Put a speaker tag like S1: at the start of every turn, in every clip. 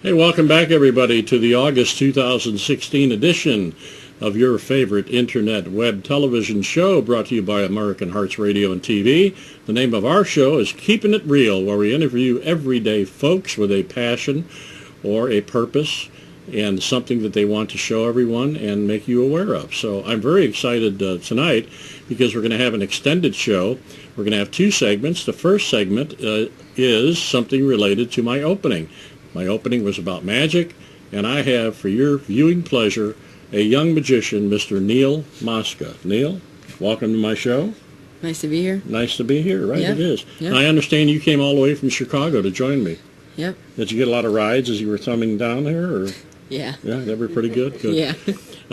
S1: Hey, welcome back, everybody, to the August 2016 edition of your favorite internet web television show, brought to you by American Hearts Radio and TV. The name of our show is Keepin' It Real, where we interview everyday folks with a passion or a purpose and something that they want to show everyone and make you aware of. So I'm very excited tonight because we're going to have an extended show. We're going to have two segments. The first segment is something related to my opening. My opening was about magic, and I have, for your viewing pleasure, a young magician, Mr. Neil Mosa. Neil, welcome to my show.
S2: Nice to be here.
S1: Nice to be here, right?
S2: Yep.
S1: It is.
S2: Yep.
S1: I understand you came all the way from Chicago to join me.
S2: Yep.
S1: Did you get a lot of rides as you were coming down here? Or?
S2: Yeah.
S1: Yeah, they were pretty good? Good.
S2: Yeah.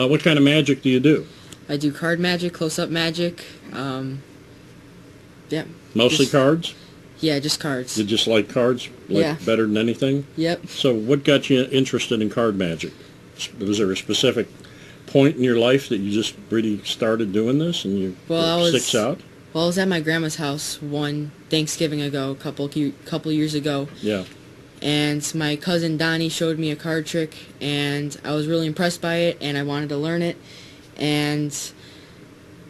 S1: What kind of magic do you do?
S2: I do card magic, close-up magic. Yeah.
S1: Mostly cards?
S2: Yeah, just cards.
S1: You just like cards? Better than anything?
S2: Yep.
S1: So what got you interested in card magic? Was there a specific point in your life that you just really started doing this and you sticks out?
S2: Well, I was at my grandma's house one Thanksgiving ago, a couple years ago.
S1: Yeah.
S2: And my cousin Donnie showed me a card trick, and I was really impressed by it, and I wanted to learn it. And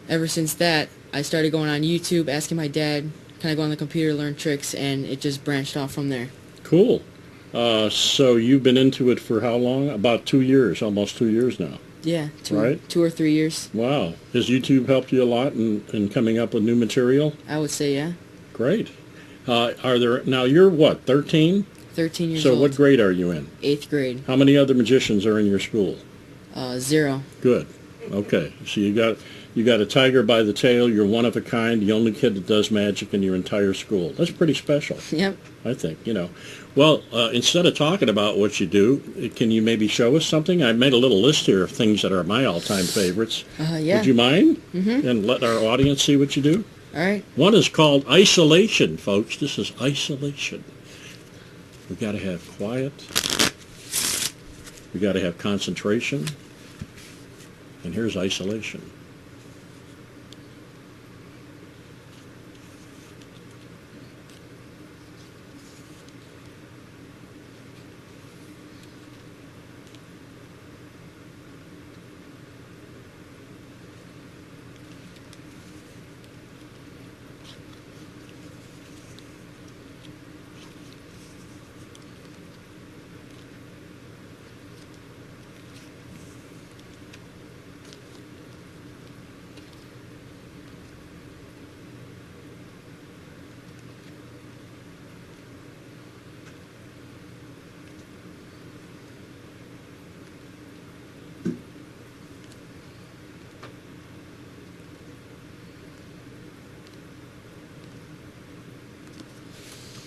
S2: ever since that, I started going on YouTube, asking my dad, can I go on the computer, learn tricks, and it just branched off from there. Cool.
S1: So you've been into it for how long? About 2 years, almost 2 years now.
S2: Yeah,
S1: right?
S2: 2 or 3 years.
S1: Wow. Has YouTube helped you a lot in coming up with new material?
S2: I would say, yeah.
S1: Great. Now you're what, 13?
S2: 13 years old.
S1: So what grade are you in?
S2: 8th grade.
S1: How many other magicians are in your school?
S2: 0.
S1: Good. Okay. So you got a tiger by the tail. You're one of a kind, the only kid that does magic in your entire school. That's pretty special.
S2: Yep.
S1: I think, Well, instead of talking about what you do, can you maybe show us something? I made a little list here of things that are my all-time favorites.
S2: Yeah.
S1: Would you mind?
S2: Mm-hmm.
S1: And let our audience see what you do?
S2: All right.
S1: One is called isolation, folks. This is isolation. We've got to have quiet. We've got to have concentration. And here's isolation.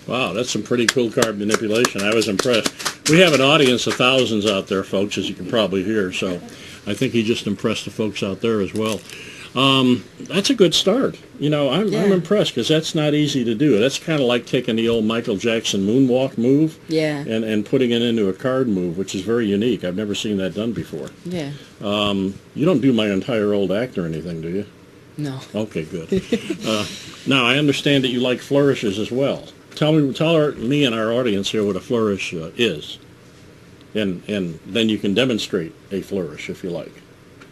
S1: Wow, that's some pretty cool card manipulation. I was impressed. We have an audience of thousands out there, folks, as you can probably hear, so I think he just impressed the folks out there as well. That's a good start. I'm impressed because that's not easy to do. That's kind of like taking the old Michael Jackson moonwalk move and putting it into a card move, which is very unique. I've never seen that done before.
S2: Yeah.
S1: You don't do my entire old act or anything, do you?
S2: No.
S1: Okay, good. Now, I understand that you like flourishes as well. Tell me and our audience here what a flourish is, and then you can demonstrate a flourish if you like.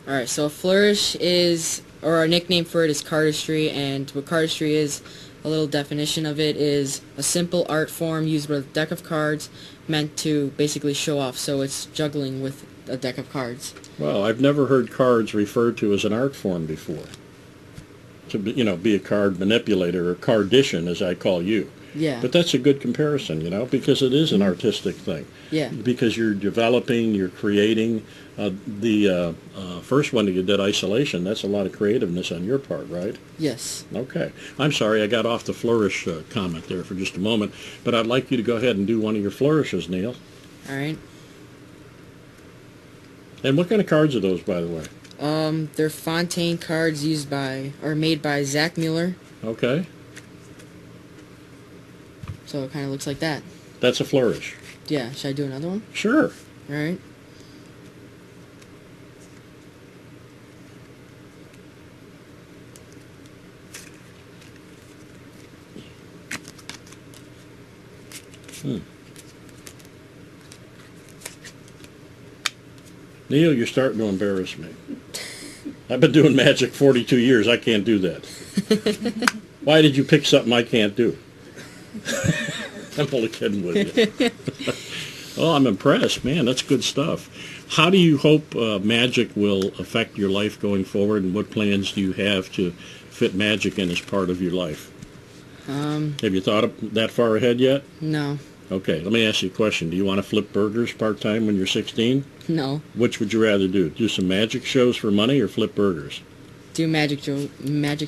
S2: All right, so a flourish is, or our nickname for it is cardistry, and what cardistry is, a little definition of it is a simple art form used with a deck of cards meant to basically show off, so it's juggling with a deck of cards.
S1: Well, I've never heard cards referred to as an art form before. To be a card manipulator or cardician, as I call you.
S2: Yeah.
S1: But that's a good comparison, because it is an artistic thing.
S2: Yeah.
S1: Because you're developing, you're creating. The first one that you did, isolation, that's a lot of creativeness on your part, right?
S2: Yes.
S1: Okay. I'm sorry, I got off the flourish comment there for just a moment, but I'd like you to go ahead and do one of your flourishes, Neil.
S2: All right.
S1: And what kind of cards are those, by the way?
S2: They're Fontaine cards made by Zach Mueller.
S1: Okay.
S2: So it kind of looks like that.
S1: That's a flourish.
S2: Yeah. Should I do another one?
S1: Sure.
S2: All right.
S1: Neil, you're starting to embarrass me. I've been doing magic 42 years. I can't do that. Why did you pick something I can't do? I'm only kidding with you. Oh, I'm impressed. Man, that's good stuff. How do you hope magic will affect your life going forward, and what plans do you have to fit magic in as part of your life? Have you thought of that far ahead yet?
S2: No.
S1: Okay, let me ask you a question. Do you want to flip burgers part-time when you're 16?
S2: No.
S1: Which would you rather do? Do some magic shows for money or flip burgers?
S2: Do magic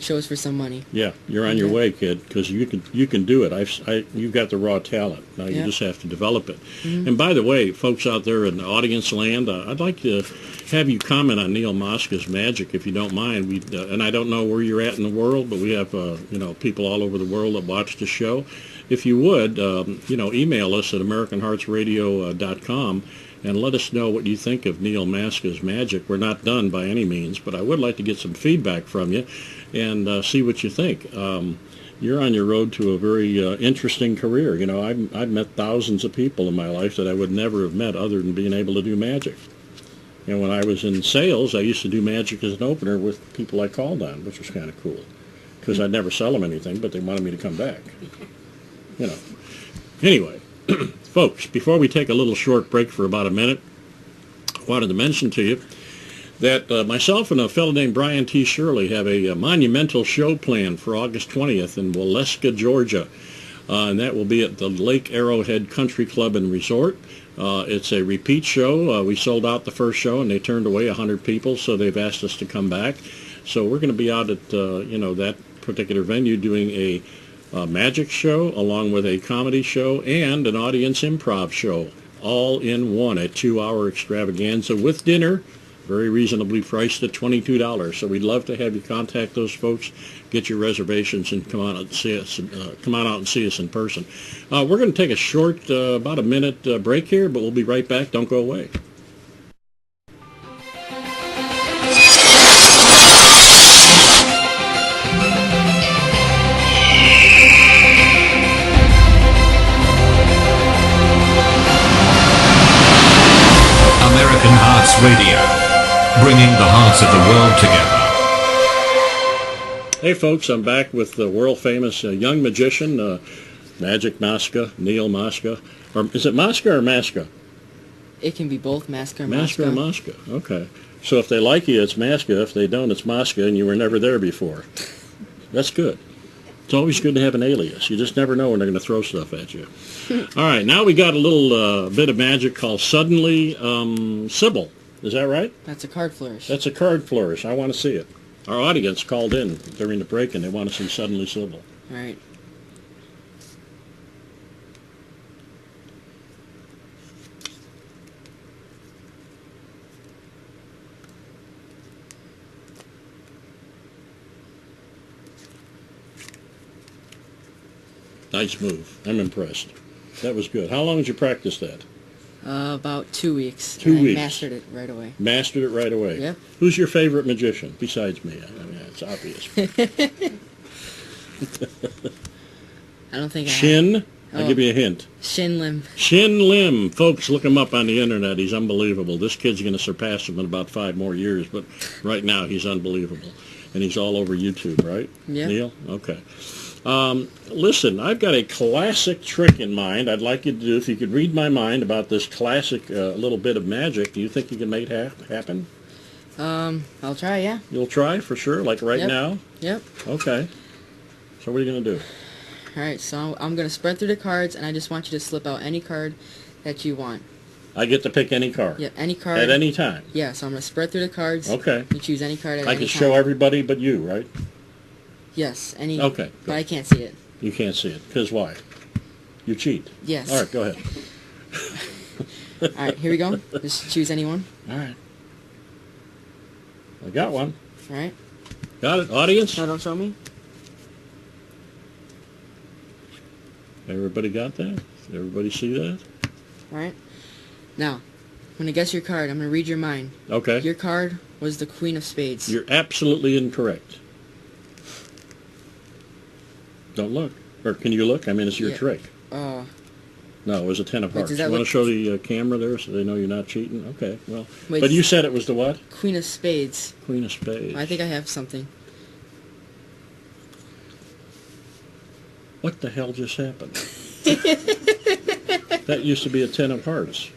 S2: shows for some money.
S1: Yeah, you're on your way, kid, because you can do it. You've got the raw talent. Now you just have to develop it. And by the way, folks out there in the audience land, I'd like to have you comment on Neil Mosa's magic, if you don't mind. And I don't know where you're at in the world, but we have people all over the world that watch the show. If you would, email us at AmericanHeartsRadio.com and let us know what you think of Neil Mosa's magic. We're not done by any means, but I would like to get some feedback from you and see what you think. You're on your road to a very interesting career. You know, I've met thousands of people in my life that I would never have met other than being able to do magic. And when I was in sales, I used to do magic as an opener with people I called on, which was kind of cool, because I'd never sell them anything, but they wanted me to come back. You know. Anyway, folks, before we take a little short break for about a minute, I wanted to mention to you that myself and a fellow named Brian T. Shirley have a monumental show planned for August 20th in Waleska, Georgia. And that will be at the Lake Arrowhead Country Club and Resort. It's a repeat show. We sold out the first show, and they turned away 100 people, so they've asked us to come back. So we're going to be out at that particular venue doing a magic show along with a comedy show and an audience improv show, all in one, a 2-hour extravaganza with dinner, very reasonably priced at $22. So we'd love to have you contact those folks, get your reservations, and come on out and see us. Come on out and see us in person. We're going to take a short, about a minute break here, but we'll be right back. Don't go away.
S3: American Hearts Radio, bringing the hearts of the world together.
S1: Hey folks, I'm back with the world-famous young magician, Magic Maczka, Neil Mosa. Or is it Maczka or Maczka?
S2: It can be both Maczka or
S1: Maczka or Maczka, okay. So if they like you, it's Maczka. If they don't, it's Maczka, and you were never there before. That's good. It's always good to have an alias. You just never know when they're going to throw stuff at you. All right, now we got a little bit of magic called Suddenly Sybil. Is that right?
S2: That's a card flourish.
S1: That's a card flourish. I want to see it. Our audience called in during the break, and they want to see Suddenly Sybil.
S2: All right.
S1: Nice move. I'm impressed. That was good. How long did you practice that?
S2: About 2 weeks.
S1: 2 weeks.
S2: I mastered it right away.
S1: Mastered it right away.
S2: Yep.
S1: Who's your favorite magician besides me? I mean, it's obvious.
S2: I don't think
S1: Shin? I'll give you a hint.
S2: Shin Lim.
S1: Shin Lim. Folks, look him up on the internet. He's unbelievable. This kid's going to surpass him in about 5 more years, but right now he's unbelievable. And he's all over YouTube, right?
S2: Yeah.
S1: Neil? Okay. Listen, I've got a classic trick in mind I'd like you to do. If you could read my mind about this classic little bit of magic, do you think you can make it happen?
S2: I'll try, yeah.
S1: You'll try for sure, like right now?
S2: Yep.
S1: Okay. So what are you going to do?
S2: All right, so I'm going to spread through the cards, and I just want you to slip out any card that you want.
S1: I get to pick any card?
S2: Yeah, any card.
S1: At any time?
S2: Yeah, so I'm going to spread through the cards.
S1: Okay.
S2: You choose any card at any time.
S1: I can show everybody but you, right?
S2: Yes, any.
S1: Okay, good.
S2: But I can't see it.
S1: You can't see it. Because why? You cheat.
S2: Yes.
S1: All right, go ahead.
S2: All right, here we go. Just choose any one.
S1: All right. I got one.
S2: All right.
S1: Got it. Audience?
S2: No, don't show me.
S1: Everybody got that? Everybody see that?
S2: All right. Now, I'm going to guess your card. I'm going to read your mind.
S1: Okay.
S2: Your card was the Queen of Spades.
S1: You're absolutely incorrect. Don't look. Or can you look? I mean, it's your trick. No, it was a 10 of
S2: Wait,
S1: hearts.
S2: does
S1: You
S2: that
S1: want to
S2: look-
S1: show the camera there so they know you're not cheating? Okay, well.
S2: Wait,
S1: But you said it was the what?
S2: Queen of Spades.
S1: Queen of Spades.
S2: I think I have something.
S1: What the hell just happened? That used to be a 10 of hearts.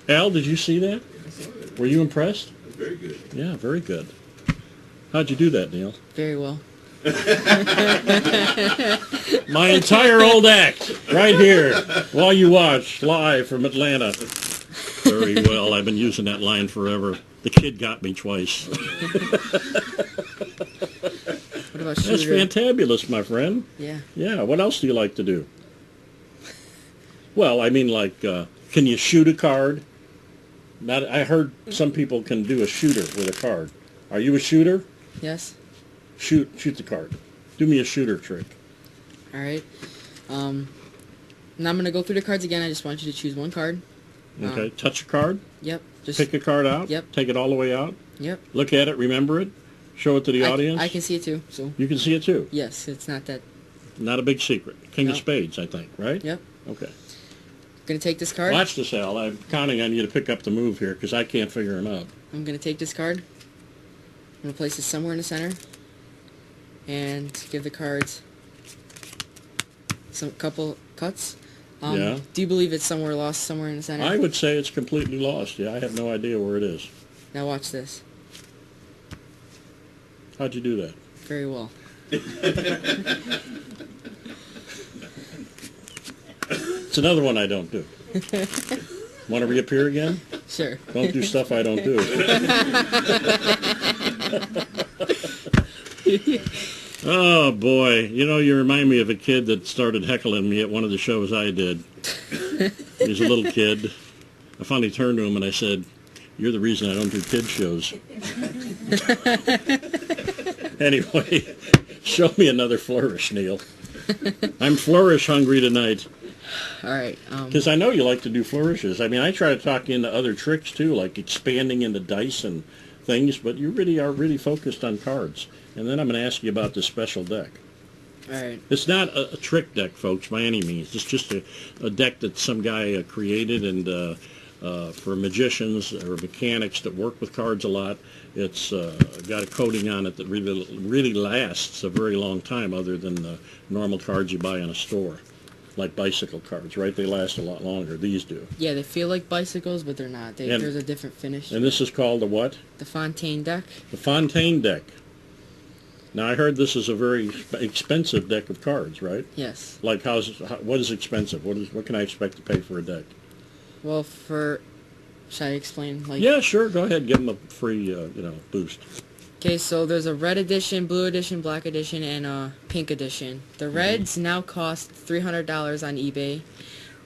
S1: Al, did you see that? Were you impressed?
S4: Very good.
S1: Yeah, very good. How'd you do that, Neil?
S2: Very well.
S1: My entire old act, right here, while you watch, live from Atlanta. Very well. I've been using that line forever. The kid got me twice.
S2: What about shooter?
S1: That's fantabulous, my friend.
S2: Yeah.
S1: Yeah, what else do you like to do? Well, I mean, like, can you shoot a card? Not, I heard some people can do a shooter with a card. Are you a shooter?
S2: Yes.
S1: Shoot the card. Do me a shooter trick.
S2: All right. Now I'm gonna go through the cards again. I just want you to choose one card.
S1: Okay, touch a card.
S2: Yep. Just
S1: Pick a card out.
S2: Yep.
S1: Take it all the way out.
S2: Yep.
S1: Look at it. Remember it. Show it to the audience.
S2: I can see it too. So
S1: You can see it too.
S2: yes, it's not that.
S1: Not a big secret. King of
S2: No.
S1: Spades, I think, right?
S2: Yep.
S1: Okay.
S2: Gonna take this card.
S1: Watch this, Al. I'm counting on you to pick up the move here because I can't figure him out.
S2: I'm gonna take this card. I'm gonna place it somewhere in the center, and give the cards some couple cuts.
S1: Yeah.
S2: Do you believe it's somewhere lost somewhere in the center?
S1: I would say it's completely lost. Yeah, I have no idea where it is.
S2: Now watch this.
S1: How'd you do that?
S2: Very well.
S1: It's another one I don't do. Want to reappear again?
S2: Sure.
S1: Don't do stuff I don't do. Oh, boy. You know, you remind me of a kid that started heckling me at one of the shows I did. He was a little kid. I finally turned to him and I said, "You're the reason I don't do kid shows." Anyway, show me another flourish, Neil. I'm flourish hungry tonight.
S2: All right.
S1: Because I know you like to do flourishes. I mean, I try to talk you into other tricks, too, like expanding into dice and things, but you really are really focused on cards. And then I'm going to ask you about this special deck.
S2: All right.
S1: It's not a trick deck, folks, by any means. It's just a deck that some guy created, and for magicians or mechanics that work with cards a lot, it's got a coating on it that really lasts a very long time, other than the normal cards you buy in a store. Like bicycle cards, right? They last a lot longer. These do.
S2: Yeah, they feel like bicycles, but they're not. There's a different finish.
S1: And this is called the what?
S2: The Fontaine deck.
S1: The Fontaine deck. Now, I heard this is a very expensive deck of cards, right?
S2: Yes.
S1: Like, what is expensive? What can I expect to pay for a deck?
S2: Well, should I explain? Like,
S1: Yeah, sure. Go ahead. Give them a free, boost.
S2: Okay, so there's a red edition, blue edition, black edition, and a pink edition. The reds now cost $300 on eBay.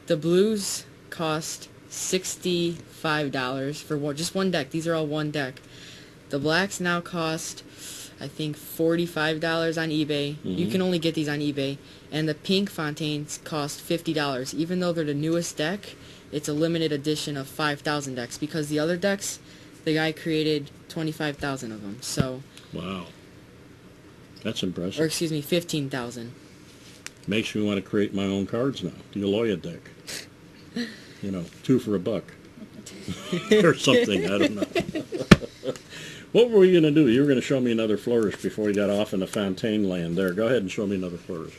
S2: The blues cost $65 for just one deck. These are all one deck. The blacks now cost, I think, $45 on eBay. You can only get these on eBay. And the pink Fontaines cost $50. Even though they're the newest deck, it's a limited edition of 5,000 decks, because the other decks, the guy created 25,000 of them. So,
S1: Wow. That's impressive.
S2: or excuse me, 15,000.
S1: Makes me want to create my own cards now. The Aloia deck. 2 for $1. Or something. I don't know. What were you going to do? You were going to show me another flourish before you got off into Fontaine land there. Go ahead and show me another flourish.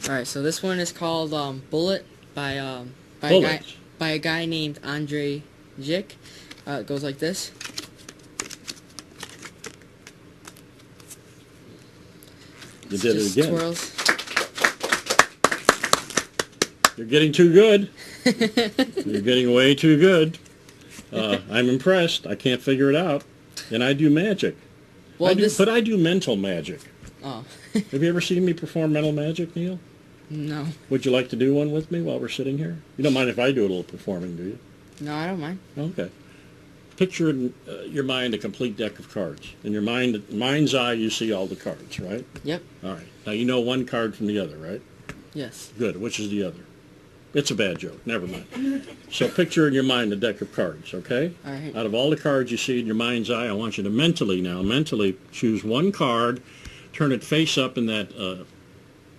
S2: All right, so this one is called Bullet by a guy named Andre Jick. It goes like this.
S1: You did it again.
S2: Twirls.
S1: You're getting too good. You're getting way too good. I'm impressed. I can't figure it out. And I do magic.
S2: Well,
S1: But I do mental magic.
S2: Oh.
S1: Have you ever seen me perform mental magic, Neil?
S2: No.
S1: Would you like to do one with me while we're sitting here? You don't mind if I do a little performing, do you?
S2: No, I don't mind.
S1: Okay. Picture in your mind a complete deck of cards. In your mind's eye, you see all the cards, right?
S2: Yep.
S1: All right. Now, you know one card from the other, right?
S2: Yes.
S1: Good. Which is the other? It's a bad joke. Never mind. So picture in your mind a deck of cards, okay?
S2: All right.
S1: Out of all the cards you see in your mind's eye, I want you to mentally choose one card, turn it face up in that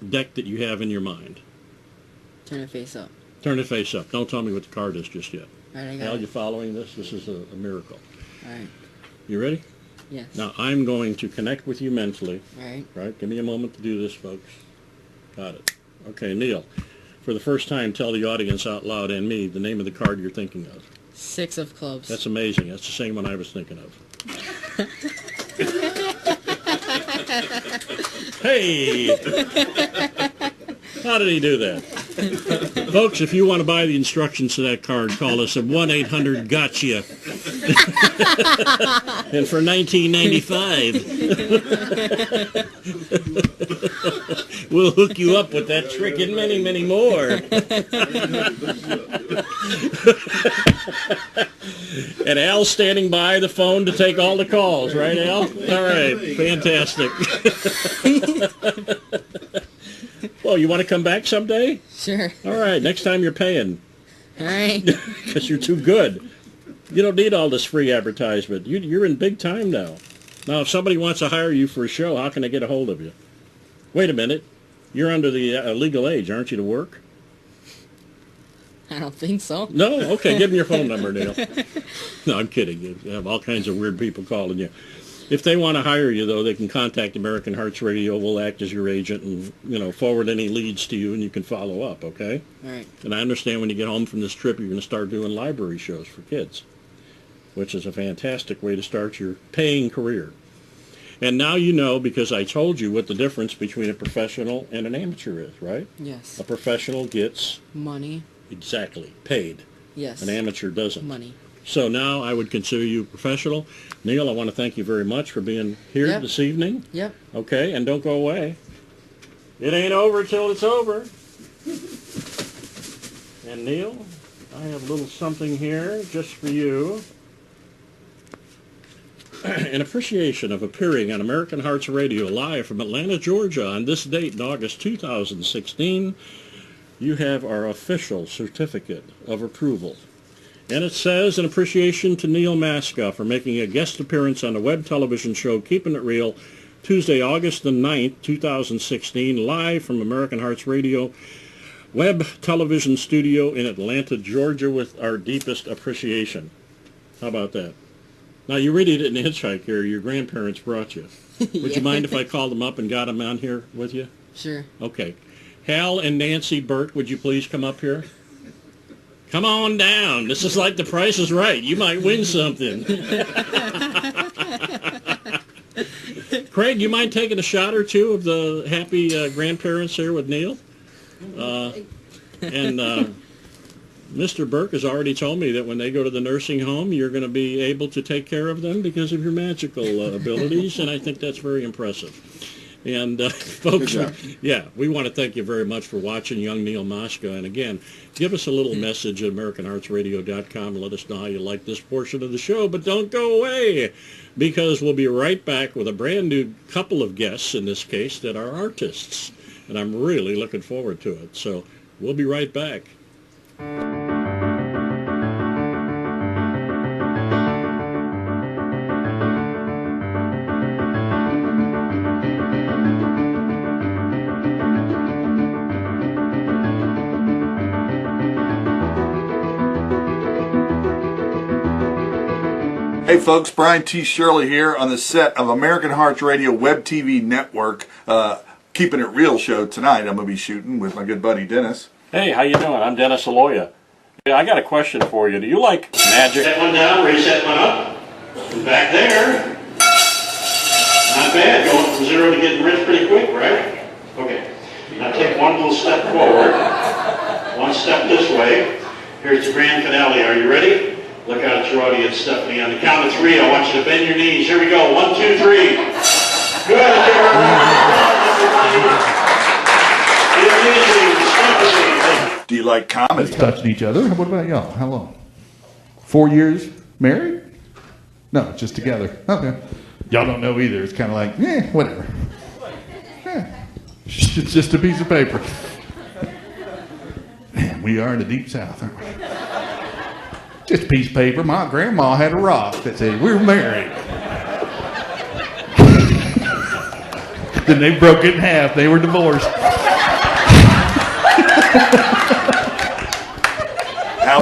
S1: deck that you have in your mind.
S2: Turn it face up.
S1: Turn it face up. Don't tell me what the card is just yet.
S2: All right, I got
S1: Al,
S2: it.
S1: you following this? This is a miracle.
S2: All right.
S1: You ready?
S2: Yes.
S1: Now, I'm going to connect with you mentally.
S2: All right.
S1: Right? Give me a moment to do this, folks. Got it. Okay, Neil, for the first time, tell the audience out loud and me the name of the card you're thinking of.
S2: 6 of clubs.
S1: That's amazing. That's the same one I was thinking of. Hey! How did he do that? Folks, if you want to buy the instructions to that card, call us at 1-800-GOTCHA. And for $19.95, we'll hook you up with that trick and many, many more. And Al's standing by the phone to take all the calls, right, Al? All right, fantastic. Well, you want to come back someday?
S2: Sure.
S1: All right, next time you're paying.
S2: All right.
S1: Because you're too good. You don't need all this free advertisement. You're in big time now. Now, if somebody wants to hire you for a show, how can they get a hold of you? Wait a minute. You're under the legal age, aren't you, to work?
S2: I don't think so.
S1: No? Okay, give me your phone number, Neil. No, I'm kidding. You have all kinds of weird people calling you. If they want to hire you, though, they can contact American Hearts Radio. We'll act as your agent and, forward any leads to you, and you can follow up, okay?
S2: All right.
S1: And I understand when you get home from this trip, you're going to start doing library shows for kids, which is a fantastic way to start your paying career. And now you know, because I told you, what the difference between a professional and an amateur is, right?
S2: Yes.
S1: A professional gets...
S2: Money.
S1: Exactly. Paid.
S2: Yes.
S1: An amateur doesn't.
S2: Money.
S1: So now I would consider you a professional. Neil, I want to thank you very much for being here this evening.
S2: Yep.
S1: Okay, and don't go away. It ain't over till it's over. And Neil, I have a little something here just for you. In appreciation of appearing on American Hearts Radio live from Atlanta, Georgia on this date in August 2016, you have our official certificate of approval. And it says, in appreciation to Neil Maczka for making a guest appearance on the web television show Keepin' It Real, Tuesday, August the 9th, 2016, live from American Hearts Radio web television studio in Atlanta, Georgia, with our deepest appreciation. How about that? Now, you really didn't hitchhike here. Your grandparents brought you. Would you mind if I called them up and got them on here with you?
S2: Sure.
S1: Okay. Hal and Nancy Burt, would you please come up here? Come on down. This is like The Price is Right. You might win something. Craig, you mind taking a shot or two of the happy grandparents here with Neil? And Mr. Burke has already told me that when they go to the nursing home, you're going to be able to take care of them because of your magical abilities, and I think that's very impressive. And folks, we want to thank you very much for watching young Neil Mosa. And again, give us a little message at AmericanHeartsRadio.com and let us know how you like this portion of the show. But don't go away, because we'll be right back with a brand new couple of guests, in this case, that are artists. And I'm really looking forward to it. So we'll be right back.
S4: Hey folks, Brian T. Shirley here on the set of American Hearts Radio Web TV Network Keepin' It Real show tonight. I'm going to be shooting with my good buddy Dennis.
S1: Hey, how you doing? I'm Dennis Aloia. Yeah, I got a question for you. Do you like magic?
S5: Set one down, raise that one up. And back there. Not bad, going from 0 to getting rich pretty quick, right? Okay. Now take one little step forward. One step this way. Here's the grand finale. Are you ready? Look out at your audience, Stephanie. On the count of 3, I want you to bend your knees. Here we go. 1, 2, 3. Good.
S4: Do you like comedy?
S6: Touched each other. What about y'all? How long? 4 years married? No, just together. Okay. Y'all don't know either. It's kind of like, whatever. It's just a piece of paper. Man, we are in the deep south, aren't we? Just a piece of paper. My grandma had a rock that said we were married. Then they broke it in half. They were divorced.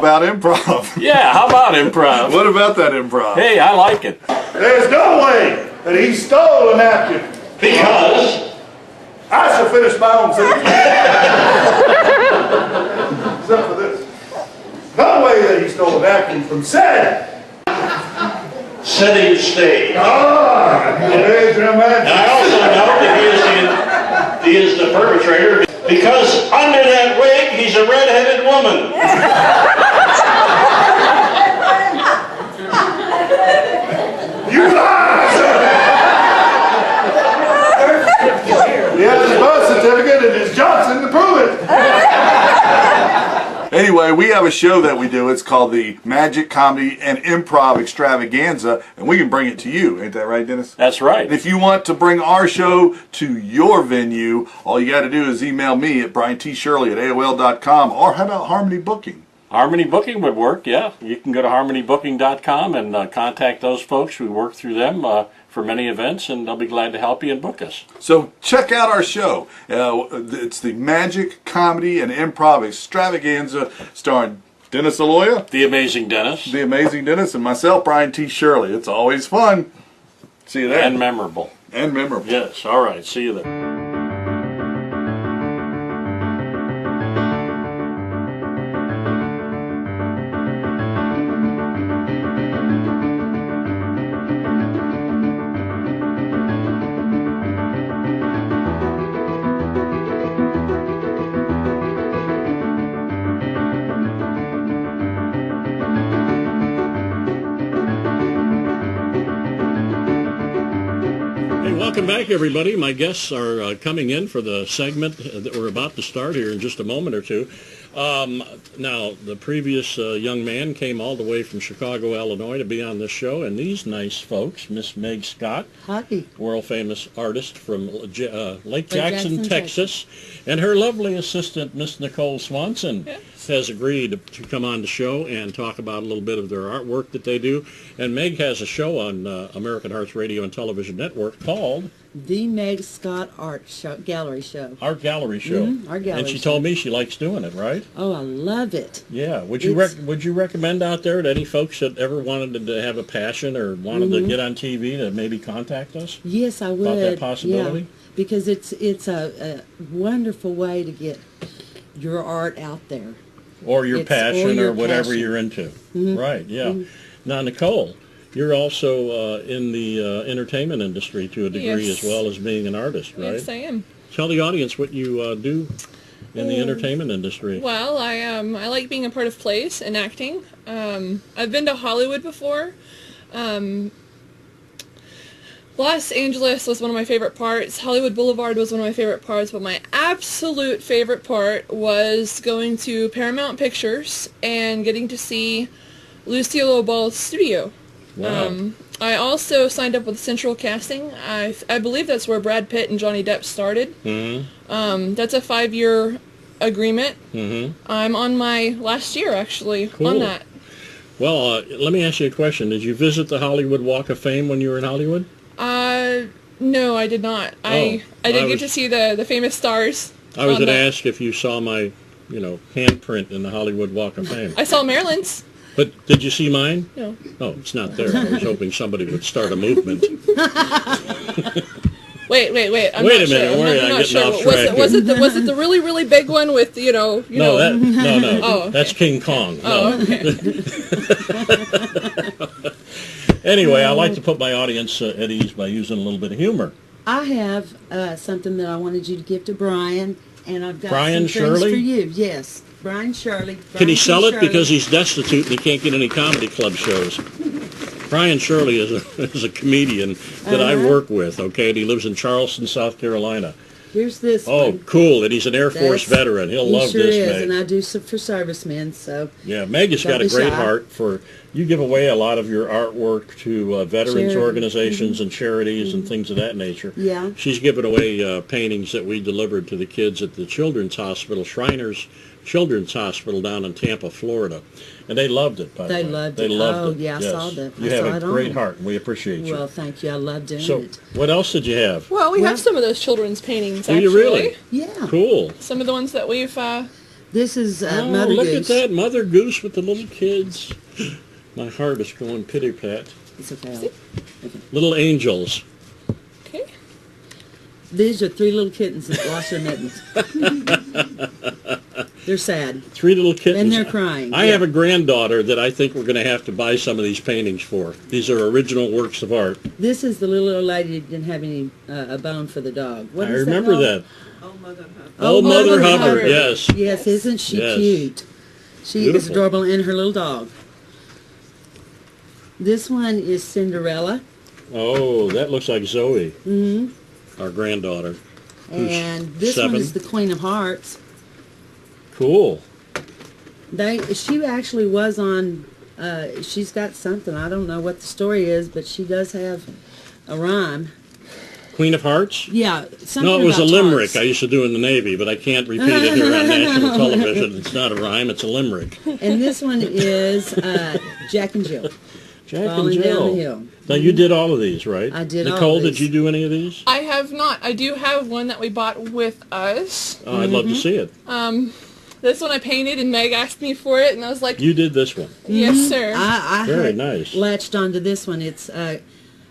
S4: about improv?
S5: Yeah, how about improv?
S4: What about that improv?
S5: Hey, I like it.
S6: There's no way that he stole a napkin.
S5: Because
S6: I shall finish my own sentence. Except for this. No way that he stole a napkin from said.
S5: setting stage.
S6: Ah, very dramatic.
S5: And I also know that he is the perpetrator because under that wig he's a red-headed woman.
S6: You lie, sir! He has his birth certificate and his Johnson to prove it.
S4: Anyway, we have a show that we do. It's called the Magic Comedy and Improv Extravaganza, and we can bring it to you. Ain't that right, Dennis?
S5: That's right.
S4: And if you want to bring our show to your venue, all you got to do is email me at briantshirley@aol.com, or how about Harmony Booking?
S5: Harmony Booking would work, yeah. You can go to harmonybooking.com and contact those folks. We work through them for many events, and they'll be glad to help you and book us.
S4: So check out our show. It's the Magic Comedy and Improv Extravaganza, starring Dennis Aloia,
S5: The Amazing Dennis.
S4: the amazing Dennis, and myself, Brian T. Shirley. It's always fun. See you there.
S5: And memorable.
S4: And memorable.
S5: Yes, all right. See you there.
S1: Welcome back, everybody. My guests are coming in for the segment that we're about to start here in just a moment or two. Now, the previous young man came all the way from Chicago, Illinois to be on this show, and these nice folks, Miss Meg Scott,
S7: Hi.
S1: world-famous artist from Lake Jackson, Texas, and her lovely assistant, Miss Nicole Swanson, has agreed to come on the show and talk about a little bit of their artwork that they do. And Meg has a show on American Hearts Radio and Television Network called
S7: The Meg Scott Art Gallery Show.
S1: Art Gallery Show.
S7: Art Gallery
S1: and she
S7: Show.
S1: told me she likes doing it, right?
S7: Oh, I love it.
S1: Yeah. Would you recommend out there to any folks that ever wanted to have a passion or wanted to get on TV to maybe contact us?
S7: Yes, I would.
S1: About that possibility?
S7: Yeah, because it's a wonderful way to get your art out there.
S1: Or your passion or whatever
S7: passion.
S1: you're into. Right, yeah. Now, Nicole, you're also in the entertainment industry to a degree as well as being an artist, right?
S8: Yes, I am.
S1: Tell the audience what you do in the entertainment industry.
S8: Well, I like being a part of plays and acting. I've been to Hollywood before. Los Angeles was one of my favorite parts. Hollywood Boulevard was one of my favorite parts, but my absolute favorite part was going to Paramount Pictures and getting to see Lucille O'Ball's studio.
S1: Wow.
S8: I also signed up with Central Casting. I believe that's where Brad Pitt and Johnny Depp started. That's a 5-year agreement. I'm on my last year, actually, on that.
S1: Well, let me ask you a question. Did you visit the Hollywood Walk of Fame when you were in Hollywood?
S8: No, I did not. I did get to see the famous stars.
S1: I was going to ask if you saw my, handprint in the Hollywood Walk of Fame.
S8: I saw Marilyn's.
S1: But did you see mine?
S8: No.
S1: Oh, it's not there. I was hoping somebody would start a movement.
S8: Wait.
S1: Wait a minute. I'm not sure.
S8: Was it the really, really big one with
S1: No.
S8: Oh, okay.
S1: That's King Kong.
S8: Oh, okay.
S1: Anyway, I like to put my audience at ease by using a little bit of humor.
S7: I have something that I wanted you to give to Brian, and I've got
S1: Brian
S7: some
S1: Shirley?
S7: things for you. Yes, Brian Shirley.
S1: Can he sell it
S7: Shirley.
S1: because he's destitute and he can't get any comedy club shows? Brian Shirley is a comedian that I work with, okay, and he lives in Charleston, South Carolina.
S7: Here's this
S1: Oh,
S7: one.
S1: cool, and he's an Air Force veteran. He'll love
S7: sure
S1: this,
S7: is,
S1: Meg.
S7: and I do some for servicemen, so.
S1: Yeah, Meg has got a
S7: Don't be
S1: great
S7: shy.
S1: heart for, you give away a lot of your artwork to veterans
S7: Charity.
S1: organizations and charities and things of that nature.
S7: Yeah.
S1: She's given away paintings that we delivered to the kids at the Children's Hospital, Shriners Children's Hospital down in Tampa, Florida. And they loved it, by the way.
S7: They loved
S1: They
S7: it.
S1: loved
S7: Oh,
S1: it.
S7: yeah, I
S1: yes.
S7: saw that.
S1: You
S7: I
S1: have
S7: saw
S1: a
S7: it
S1: great
S7: on. you.
S1: heart, and we appreciate you.
S7: Well, thank you. I love doing
S1: So,
S7: it.
S1: what else did you have?
S8: Well, we have some of those children's paintings,
S1: Do
S8: actually.
S1: you really?
S7: Yeah.
S1: Cool.
S8: Some of the ones that we've
S7: This is
S1: Oh,
S7: Mother
S1: look
S7: Goose.
S1: at that Mother Goose with the little kids. My heart is going pitty-pat.
S7: It's okay. Okay.
S1: Little angels.
S8: Okay.
S7: These are 3 little kittens that lost their mittens. They're sad.
S1: 3 little kittens.
S7: And they're crying.
S1: I
S7: yeah.
S1: have a granddaughter that I think we're going to have to buy some of these paintings for. These are original works of art.
S7: This is the little old lady that didn't have any a bone for the dog. What
S1: I
S7: is
S1: remember
S7: that.
S1: that.
S7: Old Mother Hubbard.
S1: Old Mother Hubbard, yes.
S7: Yes, isn't she
S1: Yes.
S7: cute? She is
S1: Beautiful.
S7: adorable, and her little dog. This one is Cinderella.
S1: Oh, that looks like Zoe,
S7: Mm-hmm.
S1: our granddaughter. Who's
S7: And this
S1: 7.
S7: one is the Queen of Hearts.
S1: Cool.
S7: She actually was on, she's got something, I don't know what the story is, but she does have a rhyme.
S1: Queen of Hearts?
S7: Yeah, something
S1: No, it was a
S7: about
S1: limerick
S7: hearts.
S1: I used to do in the Navy, but I can't repeat it here on national television. It's not a rhyme, it's a limerick.
S7: And this one is Jack and Jill.
S1: Jack
S7: Falling
S1: and
S7: down
S1: Jill.
S7: the hill.
S1: Now, you did all of these, right?
S7: I did all
S1: Nicole,
S7: of
S1: did
S7: these.
S1: you do any of these?
S8: I have not. I do have one that we bought with us.
S1: Oh, I'd love to see it.
S8: This one I painted, and Meg asked me for it, and I was like,
S1: You did this one.
S8: yes, sir.
S7: I
S1: Very
S7: had
S1: nice.
S7: latched onto this one. It's,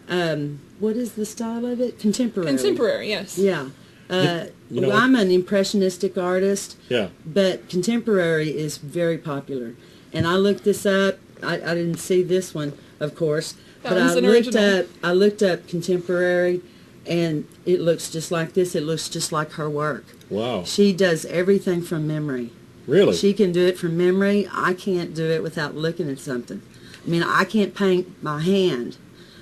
S7: what is the style of it? Contemporary.
S8: Contemporary, yes.
S7: Yeah.
S1: You know-
S7: I'm an impressionistic artist,
S1: Yeah.
S7: but contemporary is very popular. And I looked this up. I didn't see this one, of course,
S8: That
S7: but
S8: one's
S7: I
S8: an
S7: looked
S8: original.
S7: up. I looked up contemporary, and it looks just like this. It looks just like her work.
S1: Wow.
S7: She does everything from memory.
S1: Really?
S7: She can do it from memory. I can't do it without looking at something. I mean, I can't paint my hand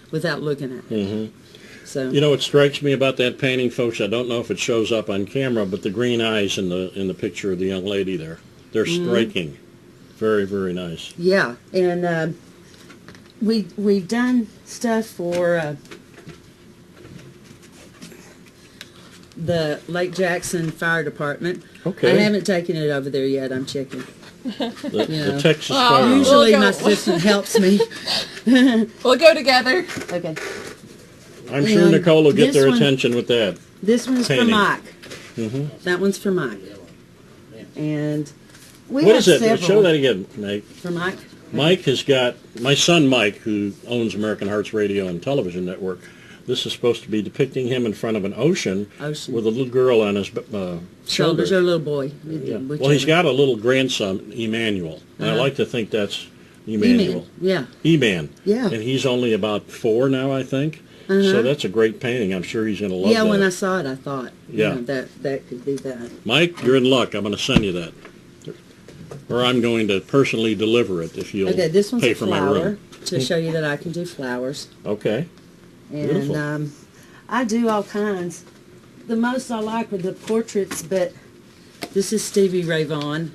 S7: without looking at it.
S1: hmm
S7: So
S1: You know what strikes me about that painting, folks? I don't know if it shows up on camera, but the green eyes in the picture of the young lady there, they're striking. Very, very nice.
S7: yeah, and we've done stuff for the Lake Jackson Fire Department.
S1: Okay.
S7: I haven't taken it over there yet. I'm checking.
S1: The
S7: Yeah.
S1: Texas
S8: Wow.
S1: Fire.
S7: Usually
S8: We'll go.
S7: my assistant helps me.
S8: We'll go together.
S7: Okay.
S1: I'm sure
S7: And
S1: Nicole will get
S7: this
S1: their
S7: one-
S1: attention with that.
S7: This one's for
S1: Painting.
S7: Mike.
S1: hmm
S7: That one's for Mike. And we
S1: What
S7: have
S1: is it?
S7: several
S1: Show that again, Nate.
S7: for Mike.
S1: Mike has got, my son Mike, who owns American Hearts Radio and Television Network, this is supposed to be depicting him in front of an ocean,
S7: Ocean.
S1: with a little girl on his
S7: Shoulders or a little boy.
S1: Yeah.
S7: Whichever.
S1: Well, he's got a little grandson, Emmanuel, and I
S7: Uh-huh.
S1: like to think that's
S7: E-Man.
S1: Emmanuel.
S7: Yeah.
S1: E-Man.
S7: Yeah.
S1: And he's only about 4 now, I think.
S7: Uh-huh.
S1: So that's a great painting. I'm sure he's going to love
S7: Yeah,
S1: that.
S7: when I saw it, I thought,
S1: Yeah.
S7: that could be that.
S1: Mike, you're in luck. I'm going to send you that. Or I'm going to personally deliver it if you'll
S7: Okay, this one's
S1: pay
S7: a
S1: for my
S7: flower
S1: room.
S7: to show you that I can do flowers.
S1: Okay. Beautiful.
S7: And I do all kinds. The most I like are the portraits, but this is Stevie Ray Vaughan.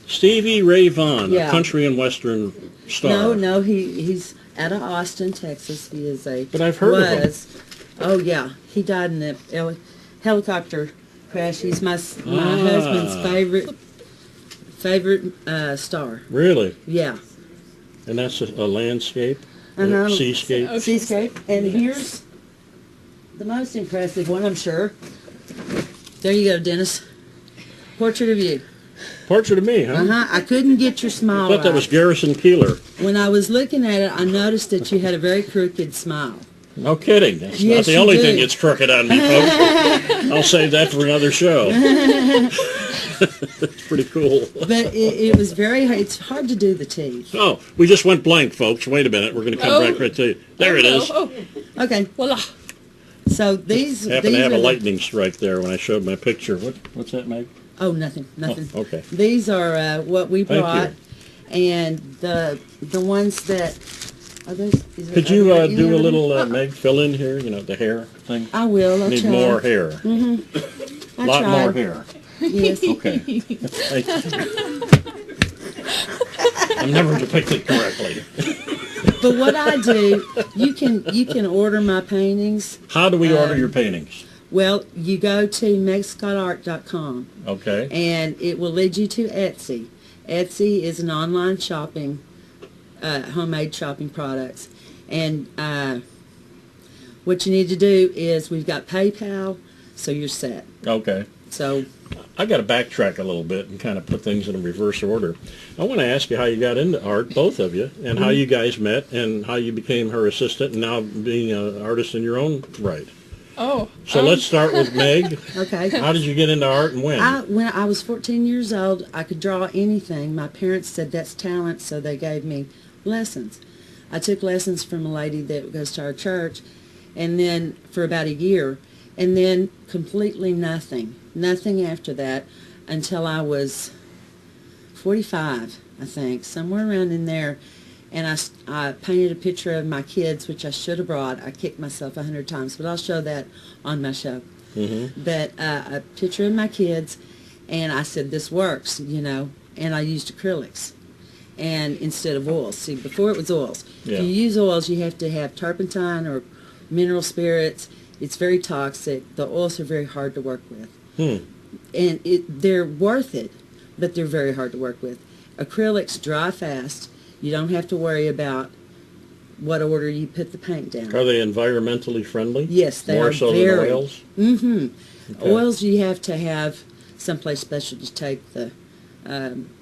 S1: Stevie Ray Vaughan, a
S7: Yeah.
S1: country and western star.
S7: No, he's out of Austin, Texas. He is a
S1: But I've heard of him.
S7: Oh yeah, he died in a helicopter crash. He's my husband's favorite star.
S1: Really?
S7: Yeah.
S1: And that's a landscape?
S7: Uh-huh.
S1: A seascape?
S7: Seascape. And here's the most impressive one, I'm sure. There you go, Dennis. Portrait of you.
S1: Portrait of me, huh?
S7: Uh-huh. I couldn't get your smile
S1: I thought that
S7: right.
S1: was Garrison Keeler.
S7: When I was looking at it, I noticed that you had a very crooked smile.
S1: No kidding. That's
S7: Yes,
S1: not the
S7: you
S1: only
S7: do.
S1: thing that's crooked on me, folks. I'll save that for another show. That's pretty cool.
S7: But it was it's hard to do the teeth.
S1: Oh, we just went blank, folks. Wait a minute. We're going to come back right to you. There it is.
S8: Oh,
S7: Okay.
S8: voila.
S7: So these
S1: Happened to have
S7: are
S1: a
S7: the-
S1: lightning strike there when I showed my picture. What's that, Meg?
S7: Oh, nothing.
S1: Oh, okay.
S7: These are what we
S1: Thank
S7: brought, and the ones that are those.
S1: Could you do a little, Meg, fill in here, you know, the hair thing?
S7: I will. I'll
S1: Need
S7: try.
S1: more hair.
S7: I
S1: A lot
S7: tried.
S1: more hair.
S7: Yes.
S1: Okay. Thank you. I'm never depicted correctly.
S7: But what I do, you can order my paintings.
S1: How do we order your paintings?
S7: Well, you go to megscottart.com,
S1: Okay.
S7: and it will lead you to Etsy. Etsy is an online shopping, homemade shopping products. And what you need to do is we've got PayPal, so you're set.
S1: Okay.
S7: So
S1: I got to backtrack a little bit and kind of put things in a reverse order. I want to ask you how you got into art, both of you, and how you guys met, and how you became her assistant, and now being an artist in your own right.
S8: Oh.
S1: So let's start with Meg.
S7: Okay.
S1: How did you get into art and when?
S7: When I was 14 years old, I could draw anything. My parents said that's talent, so they gave me lessons. I took lessons from a lady that goes to our church, and then for about a year, and then completely nothing after that until I was 45, I think, somewhere around in there. And I painted a picture of my kids, which I should have brought. I kicked myself 100 times, but I'll show that on my show. But a picture of my kids, and I said, this works, you know, and I used acrylics and instead of oils. See, before it was oils.
S1: Yeah.
S7: If you use oils, you have to have turpentine or mineral spirits. It's very toxic. The oils are very hard to work with. And they're worth it, but they're very hard to work with. Acrylics dry fast. You don't have to worry about what order you put the paint down.
S1: Are they environmentally friendly?
S7: Yes, they
S1: More
S7: are
S1: so
S7: very.
S1: than oils?
S7: Okay. Oils you have to have someplace special to take the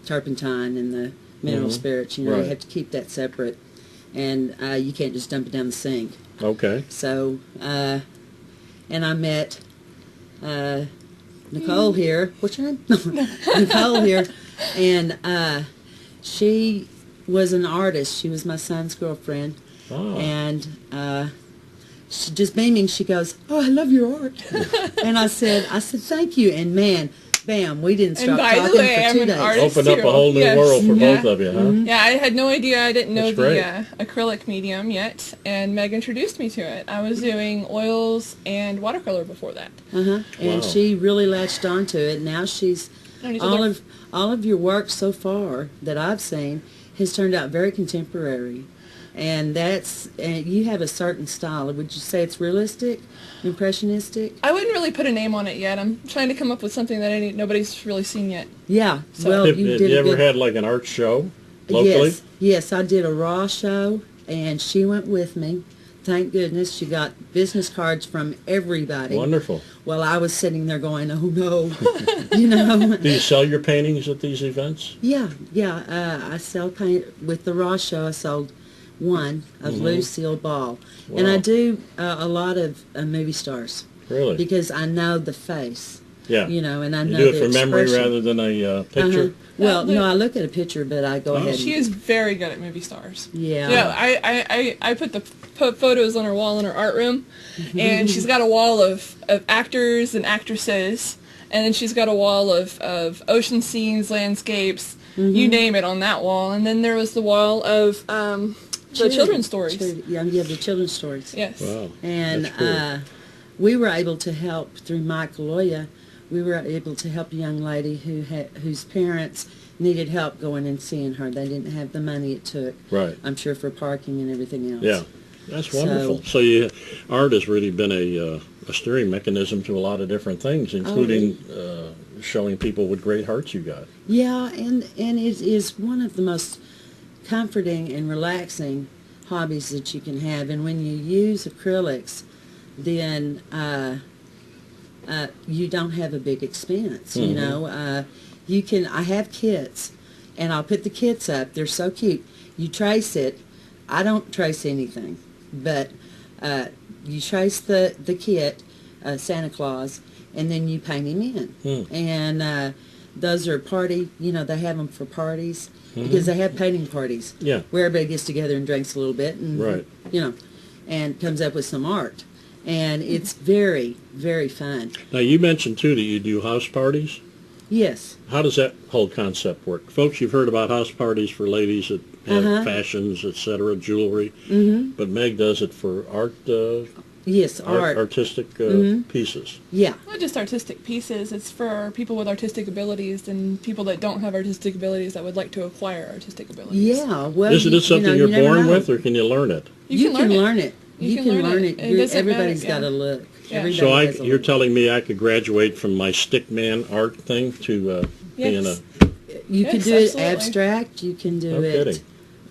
S7: turpentine and the mineral spirits. You know,
S1: Right.
S7: you have to keep that separate, and you can't just dump it down the sink.
S1: Okay.
S7: So, and I met Nicole here. What's your name? Nicole here, and she was an artist. She was my son's girlfriend, and she just beaming. She goes, "Oh, I love your art," and I said, "Thank you." And man, bam, we didn't stop
S8: And by
S7: talking
S8: the way,
S7: for
S8: I'm
S7: 2
S8: an
S7: days.
S8: artist
S1: Opened up
S8: too.
S1: a whole new
S8: Yes.
S1: world for
S8: Yeah.
S1: both of you, huh?
S8: Yeah, I had no idea. I didn't know
S1: That's
S8: the
S1: great.
S8: acrylic medium yet, and Meg introduced me to it. I was doing oils and watercolor before that.
S7: And
S1: Wow.
S7: she really latched onto it. Now she's
S8: I need to learn-
S7: all of your work so far that I've seen has turned out very contemporary, and you have a certain style. Would you say it's realistic, impressionistic?
S8: I wouldn't really put a name on it yet. I'm trying to come up with something that nobody's really seen yet.
S7: Yeah.
S8: So-
S7: Well,
S1: Have
S7: you
S1: you
S7: did a
S1: ever
S7: good.
S1: had like an art show locally?
S7: Yes, I did a raw show, and she went with me. Thank goodness. She got business cards from everybody.
S1: Wonderful.
S7: Well, I was sitting there going, oh no, you know.
S1: Do you sell your paintings at these events?
S7: Yeah. I sell paint. With the raw show, I sold one of Lucille Ball. And I
S1: Wow.
S7: do a lot of movie stars
S1: Really?
S7: because I know the face,
S1: Yeah.
S7: you know, and I
S1: You
S7: know
S1: do
S7: the
S1: it from memory
S7: expression.
S1: rather than a picture?
S7: Well, no, I look at a picture, but I go ahead.
S8: She is very good at movie stars.
S7: Yeah.
S8: I put photos on her wall in her art room, and she's got a wall of actors and actresses, and then she's got a wall of ocean scenes, landscapes, you name it on that wall. And then there was the wall of the children's stories.
S7: Yeah, you have the children's stories.
S8: Yes.
S1: Wow.
S7: And
S1: That's cool.
S7: we were able to help through Mike Aloia. We were able to help a young lady whose parents needed help going and seeing her. They didn't have the money it took.
S1: Right.
S7: I'm sure for parking and everything else.
S1: Yeah. That's wonderful. So art has really been a steering mechanism to a lot of different things, including showing people what great hearts you got.
S7: Yeah, and it is one of the most comforting and relaxing hobbies that you can have. And when you use acrylics, then you don't have a big expense. You know, I have kits, and I'll put the kits up. They're so cute. You trace it. I don't trace anything, but you trace the kit, Santa Claus, and then you paint him in. And those are party, you know, they have them for parties because they have painting parties.
S1: Yeah.
S7: Where everybody gets together and drinks a little bit and,
S1: Right.
S7: you know, and comes up with some art. And it's very, very fun.
S1: Now, you mentioned, too, that you do house parties.
S7: Yes.
S1: How does that whole concept work? Folks, you've heard about house parties for ladies that have fashions, etc., jewelry. But Meg does it for art,
S7: Yes, art.
S1: artistic pieces.
S7: Yeah.
S8: Not just artistic pieces. It's for people with artistic abilities and people that don't have artistic abilities that would like to acquire artistic abilities.
S7: Yeah. Well,
S1: Is it something
S7: you
S1: you're
S7: never
S1: born
S7: know.
S1: with, or can you learn it?
S7: You can learn it.
S8: You can learn it. It doesn't
S7: Everybody's
S8: matter,
S7: got
S8: yeah.
S7: a look.
S8: Yeah.
S7: Everybody
S1: So
S7: has a
S1: you're
S7: look.
S1: telling me I could graduate from my stick man art thing to being
S8: Yes.
S7: You can
S8: Yes,
S7: do it
S8: absolutely.
S7: abstract. You can do
S1: No
S7: it
S1: kidding.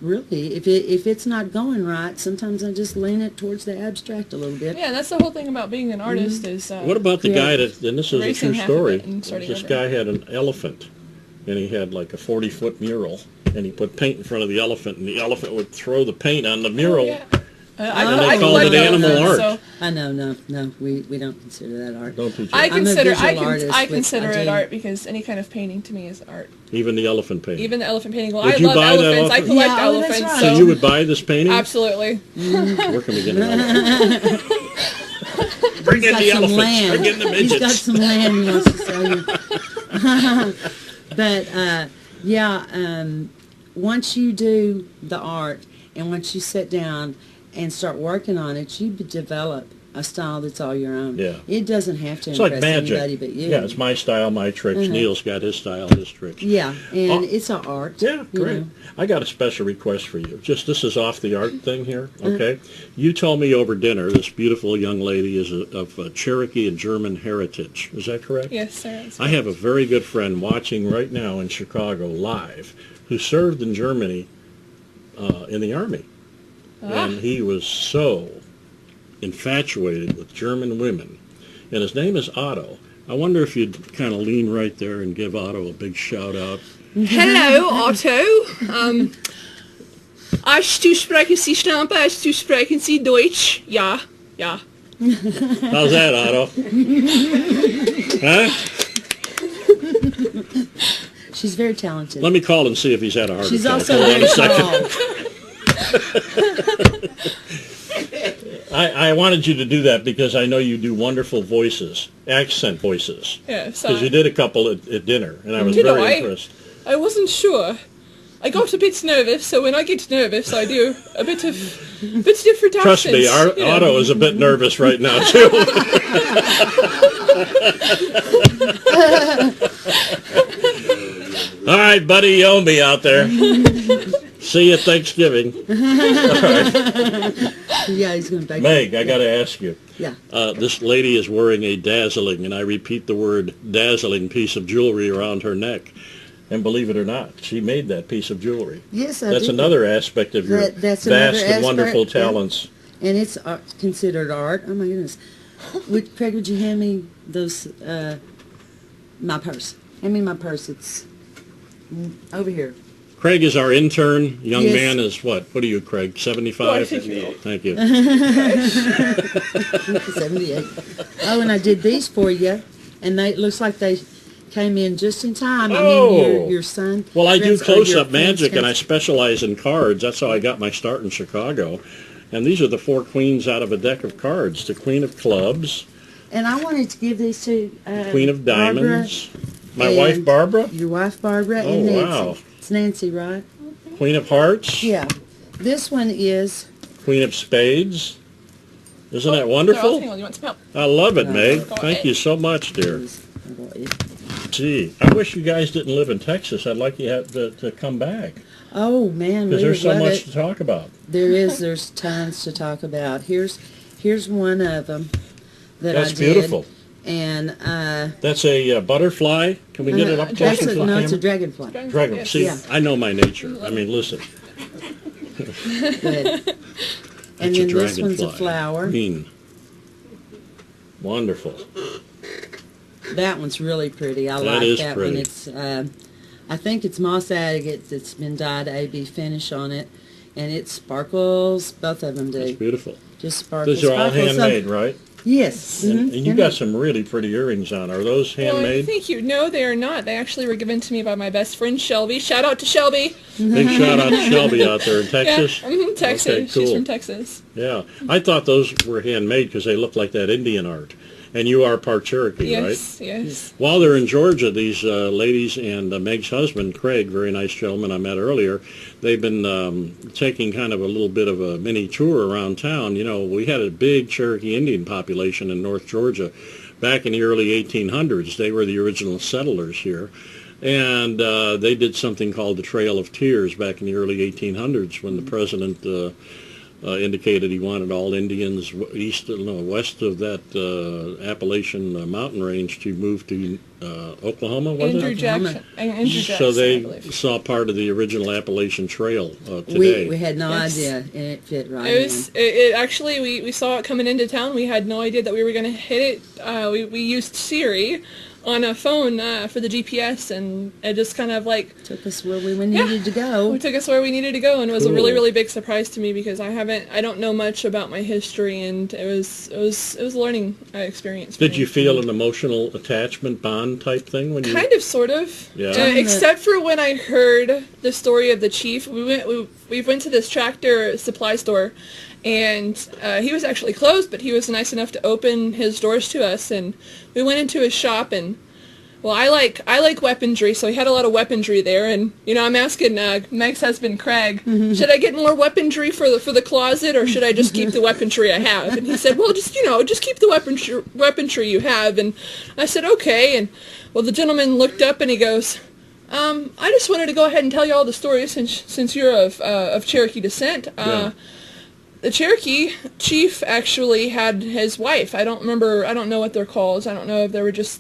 S7: really. If it's not going right, sometimes I just lean it towards the abstract a little bit.
S8: Yeah, that's the whole thing about being an artist is...
S1: What about the guy that, and this is a true
S8: erasing half of
S1: story,
S8: it and starting
S1: this
S8: over.
S1: guy had an elephant, and he had like a 40-foot mural, and he put paint in front of the elephant, and the elephant would throw the paint on the mural.
S8: Yeah.
S1: And they called it animal art.
S8: So
S7: I know, no, we don't consider that art.
S1: Don't teach
S8: I
S1: it.
S8: consider
S7: I'm a visual artist
S8: I
S7: with-
S8: consider
S7: I
S8: it
S7: do-
S8: art because any kind of painting to me is art.
S1: Even the elephant painting.
S8: Even the elephant painting. Well,
S1: Would
S8: I
S1: you
S8: love
S1: buy that
S8: elephants. I
S1: elephant?
S8: collect
S7: Yeah, oh, that's
S8: elephants.
S7: right.
S1: So you would buy this painting?
S8: Absolutely.
S1: Where can we get an elephant? Bring in
S7: Got
S1: the
S7: some
S1: elephants.
S7: land.
S1: Bring in the
S7: He's got
S1: midgets.
S7: some land he wants to sell you. But once you do the art and once you sit down and start working on it, you develop a style that's all your own.
S1: Yeah.
S7: It doesn't have to
S1: It's like
S7: impress
S1: magic.
S7: anybody but you.
S1: Yeah, it's my style, my tricks. Neil's got his style, his tricks.
S7: Yeah, and
S1: Oh.
S7: it's an art.
S1: Yeah,
S7: you
S1: great.
S7: know.
S1: I got a special request for you. Just this is off the art thing here, okay? You told me over dinner this beautiful young lady is of Cherokee and German heritage. Is that correct?
S8: Yes, sir.
S1: I have a very good friend watching right now in Chicago live who served in Germany in the Army. And he was so infatuated with German women. And his name is Otto. I wonder if you'd kind of lean right there and give Otto a big shout out.
S8: Hello, Otto. Du sprechen Sie Stampe, du sprechen Sie Deutsch. Ja, ja.
S1: How's that, Otto? Huh?
S7: She's very talented.
S1: Let me call and see if he's had a heart
S7: She's
S1: attack.
S7: also
S1: Hold on
S7: very
S1: a second.
S7: tall.
S1: I wanted you to do that because I know you do wonderful voices, accent voices.
S8: Yes.
S1: Because you did a couple at dinner, and I was
S8: You know,
S1: very impressed.
S8: I wasn't sure. I got a bit nervous, so when I get nervous, I do a bit different accents.
S1: Trust me, our
S8: you know.
S1: Otto is a bit nervous right now, too. All right, buddy, you owe me out there. See you at Thanksgiving. All right.
S7: Yeah, he's going to bake.
S1: Meg, I got to ask you.
S7: Yeah.
S1: This lady is wearing a dazzling, and I repeat the word dazzling, piece of jewelry around her neck. And believe it or not, she made that piece of jewelry.
S7: Yes, I
S1: That's
S7: did.
S1: another aspect of your
S7: That's another
S1: vast and wonderful
S7: aspect, yeah.
S1: talents.
S7: And it's considered art. Oh my goodness. Craig, would you hand me those, my purse? Hand me my purse. It's over here.
S1: Craig is our intern. Young
S7: Yes.
S1: man is what? What are you, Craig? 75?
S8: Oh, 58.
S1: Thank you.
S7: 78. Oh, and I did these for you, and it looks like they came in just in time. I
S1: Oh.
S7: mean, your son.
S1: Well, I do
S7: your
S1: close-up
S7: friend's
S1: magic, and I
S7: friends.
S1: specialize in cards. That's how I got my start in Chicago. And these are the 4 queens out of a deck of cards. The Queen of Clubs,
S7: And I wanted to give these to
S1: Queen of
S7: Barbara,
S1: Diamonds, my
S7: and
S1: wife Barbara,
S7: your wife Barbara,
S1: Oh,
S7: and Nancy.
S1: wow.
S7: It's Nancy, right?
S1: Queen of Hearts,
S7: Yeah. This one is.
S1: Queen of Spades. Isn't that
S8: Hang
S1: wonderful?
S8: on, you want some help?
S1: I love it, Meg.
S8: Go
S1: Thank
S8: ahead.
S1: you so much, dear. Gee, I wish you guys didn't live in Texas. I'd like you to come back
S7: Oh man,
S1: because
S7: we
S1: there's
S7: would
S1: so
S7: love
S1: much
S7: it.
S1: to talk about.
S7: There's tons to talk about. Here's one of them that
S1: That's
S7: I did.
S1: beautiful.
S7: And
S1: That's a butterfly. Can we get it up closer to the
S7: no, it's a
S1: camera?
S7: dragonfly.
S1: Dragon.
S8: Yes.
S1: See,
S7: Yeah.
S1: I know my nature. I mean, listen.
S7: Good. And
S1: It's a
S7: then this one's a
S1: dragonfly.
S7: flower.
S1: Green. Wonderful.
S7: That one's really pretty. I
S1: That
S7: like
S1: is
S7: that
S1: pretty.
S7: one. It's I think it's moss agate that's been dyed AB finish on it, and it sparkles. Both of them do.
S1: That's beautiful.
S7: Just sparkles.
S1: These are all
S7: sparkles.
S1: handmade, right?
S7: Yes.
S1: And you got some really pretty earrings on. Are those
S8: Well,
S1: handmade?
S8: thank you. No, they are not. They actually were given to me by my best friend Shelby. Shout out to Shelby.
S1: Big shout out to Shelby out there in Texas.
S8: Yeah, Texas.
S1: Okay,
S8: She's
S1: cool.
S8: from Texas.
S1: Yeah, I thought those were handmade because they look like that Indian art. And you are part Cherokee, right?
S8: Yes, yes.
S1: While they're in Georgia, these ladies and Meg's husband, Craig, very nice gentleman I met earlier, they've been taking kind of a little bit of a mini tour around town. You know, we had a big Cherokee Indian population in North Georgia back in the early 1800s. They were the original settlers here. And they did something called the Trail of Tears back in the early 1800s when the president indicated he wanted all Indians west of that Appalachian mountain range to move to Oklahoma, was
S8: Andrew
S1: it?
S8: Jackson. Andrew Jackson,
S1: So
S8: I
S1: they
S8: believe.
S1: saw part of the original Appalachian Trail today.
S7: We had no
S8: Yes.
S7: idea, and it fit right
S8: It was it actually we saw it coming into town. We had no idea that we were going to hit it. We used Siri on a phone for the GPS, and it just kind of like
S7: took us where we needed to go.
S8: took us where we needed to go, and it was a
S1: Cool.
S8: really big surprise to me because I don't know much about my history, and it was a learning experience. For
S1: Did
S8: me.
S1: you feel an emotional attachment bond type thing when you?
S8: Kind of, sort of.
S1: Yeah.
S8: Except for when I heard the story of the chief. We went to this tractor supply store, and he was actually closed, but he was nice enough to open his doors to us, and we went into his shop, and well, I like weaponry, so he had a lot of weaponry there, and I'm asking Meg's husband Craig, should I get more weaponry for the closet, or should I just keep the weaponry I have? And he said, well, just keep the weaponry you have. And I said, okay. And well, the gentleman looked up and he goes, I just wanted to go ahead and tell you all the story since you're of Cherokee descent.
S1: Yeah.
S8: The Cherokee chief actually had his wife. I don't know what they're called. I don't know if they were just,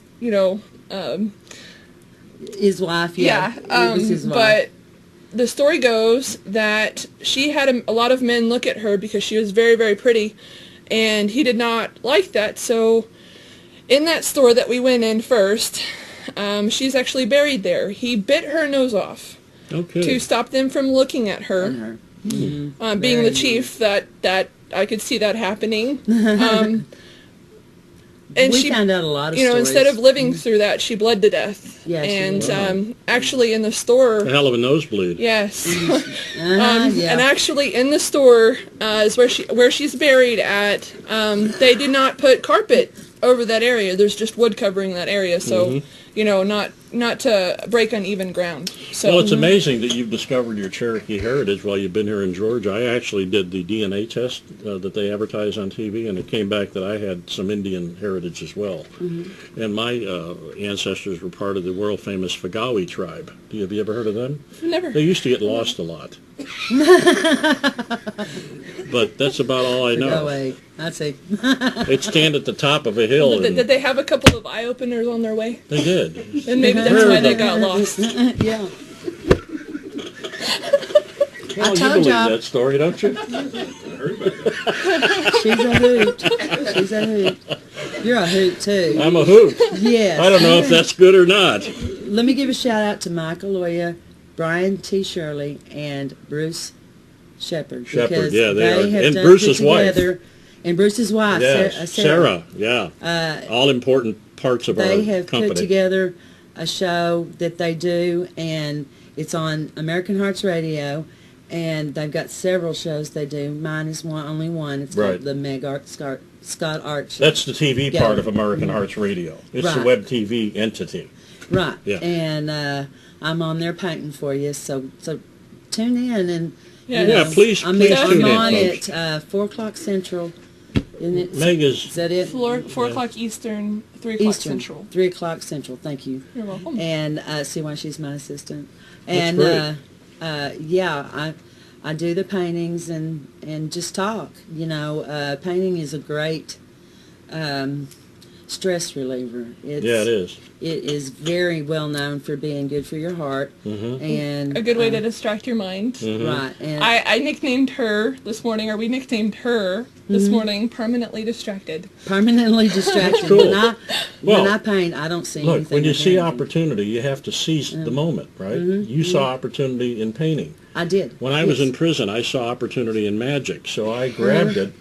S7: His wife, yeah. It was his wife.
S8: But the story goes that she had a lot of men look at her because she was very, very pretty, and he did not like that. So in that store that we went in first, she's actually buried there. He bit her nose off to stop them from looking at her.
S7: Mm-hmm.
S8: Being the chief, that I could see that happening. And
S7: we
S8: she
S7: found out a lot of stories.
S8: instead of living through that, she bled to death.
S7: Yeah, she
S8: and
S7: did.
S8: Actually in the store,
S1: A hell of a nosebleed.
S8: yes,
S7: Yeah.
S8: and actually in the store is where she's buried at. They did not put carpet over that area. There's just wood covering that area, so not to break uneven ground. So
S1: Well, it's amazing that you've discovered your Cherokee heritage while you've been here in Georgia. I actually did the DNA test that they advertise on TV, and it came back that I had some Indian heritage as well. And my ancestors were part of the world-famous Fagawi tribe. Have you ever heard of them?
S8: never.
S1: They used to get lost a lot. But that's about all I
S7: Go
S1: know.
S7: away. I see.
S1: They'd stand at the top of a hill,
S8: Did
S1: and
S8: they have a couple of eye openers on their way?
S1: they did.
S8: And maybe that's why they got lost.
S7: Yeah.
S1: Well, you
S7: told
S1: believe
S7: y'all.
S1: that story, don't you?
S7: She's a hoot. She's a hoot. You're a hoot, too.
S1: I'm a hoot.
S7: Yes.
S1: I don't know if that's good or not.
S7: Let me give a shout out to Mike Aloia, Brian T. Shirley, and Bruce Shepard.
S1: Shepard,
S7: because
S1: yeah, they are.
S7: have
S1: And
S7: done
S1: Bruce's
S7: put
S1: wife.
S7: together- And Bruce's wife,
S1: Yes, Sarah, yeah. All important parts of our
S7: They have
S1: company.
S7: put together a show that they do, and it's on American Hearts Radio, and they've got several shows they do. Mine is only one. It's
S1: Right.
S7: called the Meg Scott Art Show.
S1: That's the TV
S7: Yeah.
S1: part of American Hearts Radio. It's the
S7: Right.
S1: WEBTV entity.
S7: Right.
S1: Yeah.
S7: And I'm on there painting for you, so tune in and
S8: Yeah,
S1: Yeah, please,
S7: I'm,
S1: please
S7: I'm
S1: tune in,
S7: on
S1: folks.
S7: at 4 o'clock Central. Isn't it?
S1: Meg
S7: Is
S1: is,
S7: that it?
S8: 4 o'clock Eastern, 3 o'clock
S7: Eastern.
S8: Central.
S7: 3 o'clock Central. Thank you.
S8: You're welcome.
S7: And see why she's my assistant.
S1: That's
S7: And
S1: great.
S7: yeah, I do the paintings and just talk. Painting is a great stress reliever.
S1: yeah, it is.
S7: It is very well known for being good for your heart and
S8: A good way to distract your mind.
S7: right. And
S8: I nicknamed her this morning, or we nicknamed her this morning, Permanently Distracted.
S7: permanently distracted.
S1: Cool.
S7: When
S1: Well,
S7: I paint, I don't see
S1: Look,
S7: anything.
S1: when you
S7: or
S1: see
S7: hear anything.
S1: opportunity, you have to seize the moment, right? You saw opportunity in painting.
S7: I did.
S1: When I was
S7: Yes.
S1: in prison, I saw opportunity in magic, so I grabbed it,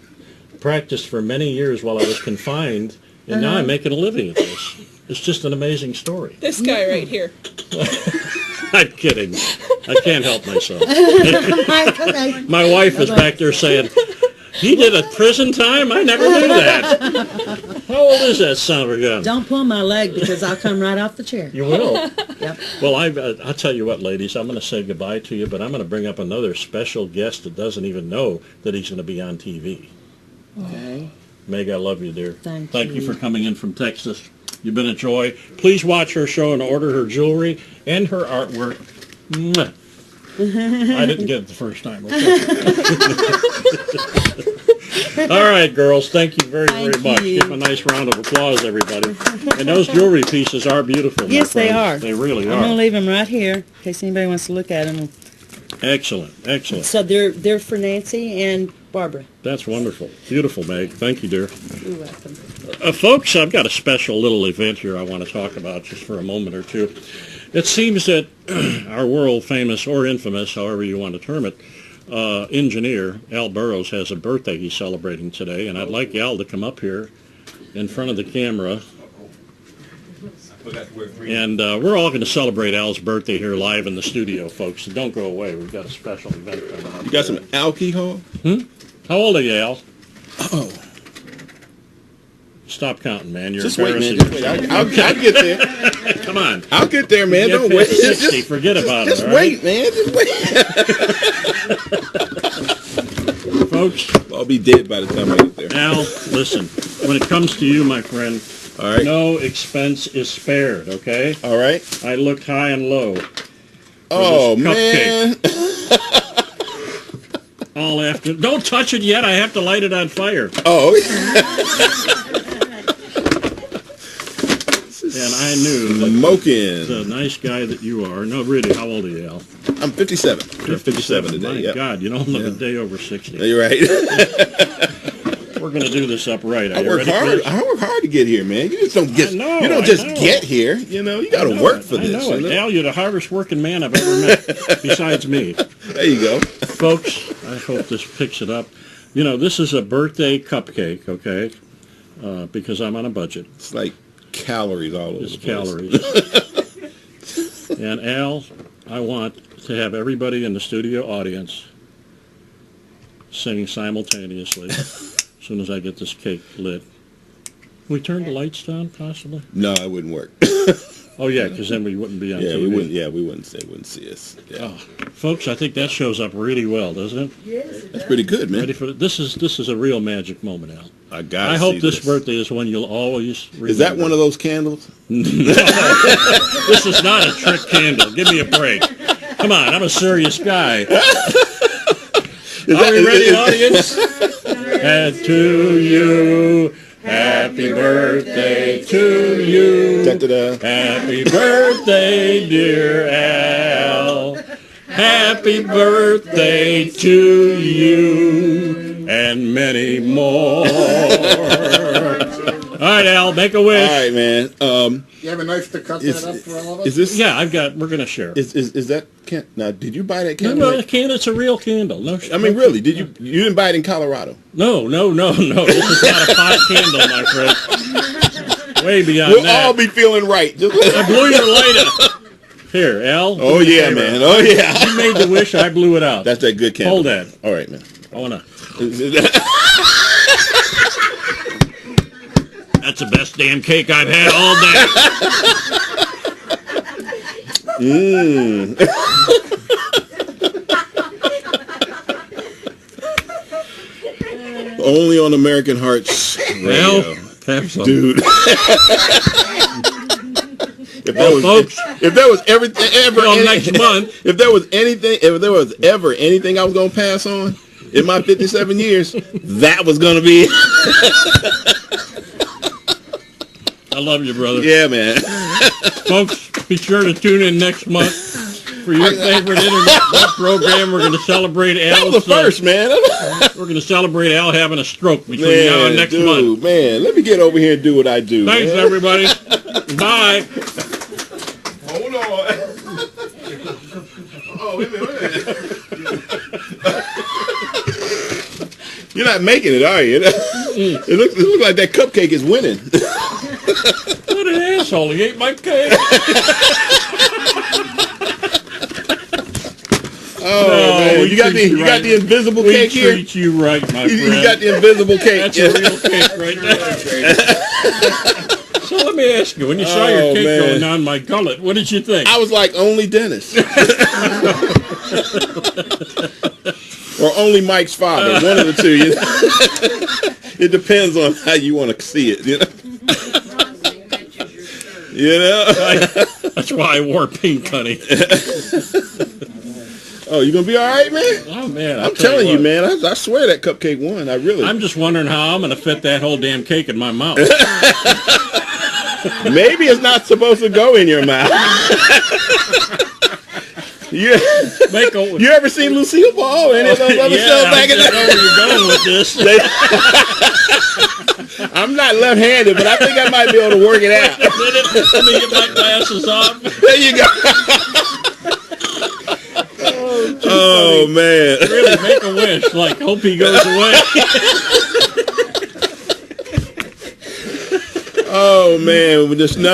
S1: practiced for many years while I was confined, and now I'm making a living at this. It's just an amazing story.
S8: This guy right here.
S1: I'm kidding. I can't help myself.
S7: Okay.
S1: My wife is back there saying, he did a prison time? I never knew that. How old is that son of a gun?
S7: Don't pull my leg because I'll come right off the chair.
S1: You will.
S7: Yep.
S1: Well, I'll tell you what, ladies, I'm going to say goodbye to you, but I'm going to bring up another special guest that doesn't even know that he's going to be on TV.
S7: Okay.
S1: Meg, I love you, dear.
S7: Thank
S1: you
S7: you.
S1: for coming in from Texas. You've been a joy. Please watch her show and order her jewelry and her artwork. Mwah. I didn't get it the first time. Okay. All right, girls. Thank you very much.
S7: you.
S1: Give them a nice round of applause, everybody. And those jewelry pieces are beautiful. my
S7: Yes, they
S1: friends.
S7: are.
S1: They really
S7: I'm going to
S1: are.
S7: leave them right here in case anybody wants to look at them.
S1: Excellent. Excellent.
S7: So they're for Nancy and Barbara.
S1: That's wonderful. Beautiful, Meg. Thank you, dear.
S7: You're welcome.
S1: Folks, I've got a special little event here I want to talk about just for a moment or two. It seems that our world-famous or infamous, however you want to term it, engineer Al Burrows has a birthday he's celebrating today, and I'd like Al to come up here in front of the camera. And we're all going to celebrate Al's birthday here live in the studio, folks. So don't go away. We've got a special event coming up.
S9: You got some alcohol?
S1: How old are you, Al?
S9: Oh.
S1: Stop counting, man. You're
S9: Just wait, man.
S1: embarrassing
S9: Just wait.
S1: yourself.
S9: I'll get there.
S1: Come on.
S9: I'll get there, man.
S1: Get
S9: Don't
S1: past
S9: wait.
S1: 60. Forget about
S9: Just
S1: it. all right?
S9: wait, man. Just wait.
S1: Folks,
S9: I'll be dead by the time I get there.
S1: Al, listen. When it comes to you, my friend,
S9: All right.
S1: no expense is spared, okay?
S9: All right.
S1: I looked high and low.
S9: Oh,
S1: this
S9: man.
S1: All after. Don't touch it yet. I have to light it on fire.
S9: Oh.
S1: And I knew that
S9: Smoking.
S1: the nice guy that you are. No, really, how old are you, Al?
S9: I'm 57. 57 today.
S1: My
S9: Yep.
S1: God, you don't look a day over 60.
S9: You're right.
S1: We're going to do this up right. Are
S9: I
S1: you
S9: work
S1: ready for
S9: hard.
S1: this?
S9: I work hard to get here, man. You just don't get.
S1: I know,
S9: you don't
S1: I
S9: just
S1: know.
S9: get here. You know, you got
S1: I
S9: to
S1: know
S9: work
S1: it,
S9: for this.
S1: I know
S9: you
S1: it.
S9: know?
S1: Al, you're the hardest working man I've ever met, besides me.
S9: There you go.
S1: Folks, I hope this picks it up. You know, this is a birthday cupcake, okay? Because I'm on a budget.
S9: It's like calories all over
S1: It's
S9: the place.
S1: calories. And Al, I want to have everybody in the studio audience sing simultaneously as soon as I get this cake lit. Can we turn the lights down, possibly?
S9: No, it wouldn't work.
S1: Oh, yeah, because then we wouldn't be on
S9: Yeah,
S1: TV.
S9: we wouldn't. Yeah, we wouldn't see us. Yeah,
S1: Oh, folks, I think that shows up really well, doesn't it?
S9: that's pretty good, man.
S1: Ready for this is a real magic moment, Al.
S9: I got.
S1: I hope this birthday is one you'll always remember.
S9: Is that one of those candles?
S1: No, this is not a trick candle. Give me a break. Come on, I'm a serious guy. Are we ready, audience? And to you, happy birthday to you.
S9: Da-da-da.
S1: Happy birthday, dear Al. Happy birthday to you, and many more. All right, Al, make a wish.
S9: All right, man.
S10: You have a knife to cut that up for all of us?
S9: Is this?
S1: Yeah, we're going to share.
S9: Is that can? Now, did you buy that candle?
S1: No, the candle, it's a real candle. No,
S9: I mean, really? Did you didn't buy it in Colorado?
S1: No. This is not a pot candle, my friend. Way beyond
S9: We'll
S1: that.
S9: all be feeling right.
S1: I blew your light up. Here, Al.
S9: Oh yeah, man. Oh yeah.
S1: You made the wish. I blew it out.
S9: That's that good candle.
S1: Hold that.
S9: All right, man.
S1: I wanna. That's the best damn cake I've had all day.
S9: Only on American Hearts Radio.
S1: Well, have some.
S9: Dude. If there was everything ever
S1: next month.
S9: if there was ever anything I was gonna pass on in my 57 years, that was gonna be it.
S1: I love you, brother.
S9: Yeah, man.
S1: Folks, be sure to tune in next month for your favorite internet program. We're going to celebrate Al.
S9: That was the first, man.
S1: We're going to celebrate Al having a stroke between now and next month.
S9: Man, let me get over here and do what I do.
S1: Thanks,
S9: man.
S1: everybody. Bye.
S9: Hold on. Oh, wait a minute. You're not making it, are you? It looks like that cupcake is winning.
S1: What an asshole. He ate my cake.
S9: Man. You got the invisible cake here?
S1: We treat you right, my friend.
S9: You got the invisible cake.
S1: That's a real cake right there. So let me ask you, when you saw your cake going down my gullet, what did you think?
S9: I was like, only Dennis. Or only Mike's father. One of the two. You know? It depends on how you want to see it. You know?
S1: That's why I wore pink, honey.
S9: Oh, you gonna be all right, man?
S1: Oh man,
S9: I'm telling you, man. I swear that cupcake won.
S1: I'm just wondering how I'm gonna fit that whole damn cake in my mouth.
S9: Maybe it's not supposed to go in your mouth. You ever seen Lucille Ball or any of those other shows back in the day?
S1: I know where you're going with this.
S9: I'm not left-handed, but I think I might be able to work it out.
S1: Let me get my glasses off.
S9: There you go. Oh man.
S1: Really make a wish. Like, hope he goes away.
S9: Oh man, we're changing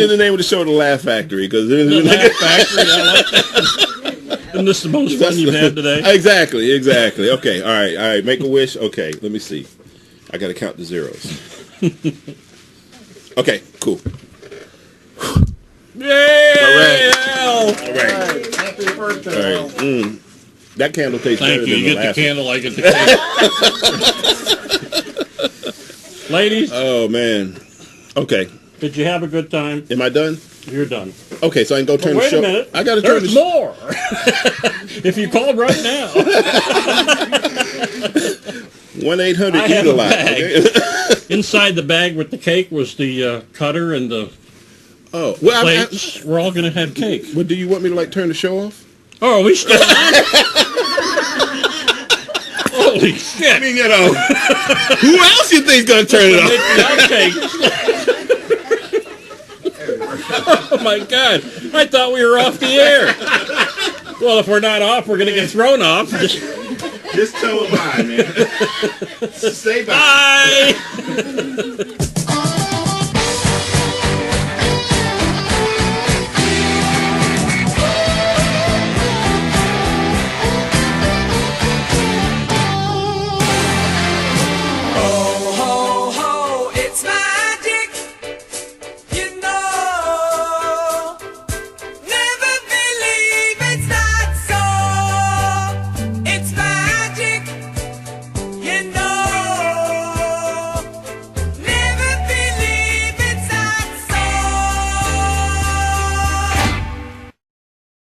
S9: the name of the show to Laugh Factory because
S1: the Laugh Factory. I like that. Isn't this the most fun you've had today?
S9: Exactly. Okay, all right. Make a wish. Okay, let me see. I got to count the zeros. Okay, cool.
S1: Yay!
S9: All right.
S10: Happy birthday.
S9: All right. That candle tastes better
S1: Thank you.
S9: than
S1: You
S9: the
S1: get the
S9: last
S1: candle, I get the cake. Ladies.
S9: Oh, man. Okay.
S1: Did you have a good time?
S9: Am I done?
S1: You're done.
S9: Okay, so I can go turn the show.
S1: Wait a minute.
S9: I got to turn the
S1: show. There's more. If you called right now.
S9: 1-800-EAT-A-LOT. Okay?
S1: Inside the bag with the cake was the cutter and the plates. We're all going to have cake.
S9: Well, do you want me to turn the show off?
S1: Oh, are we still on? Holy shit.
S9: I mean, who else you think's going to turn it
S1: off? Oh, my God. I thought we were off the air. Well, if we're not off, we're going to get thrown off.
S9: Just tell them bye, man. Say bye.
S1: Bye.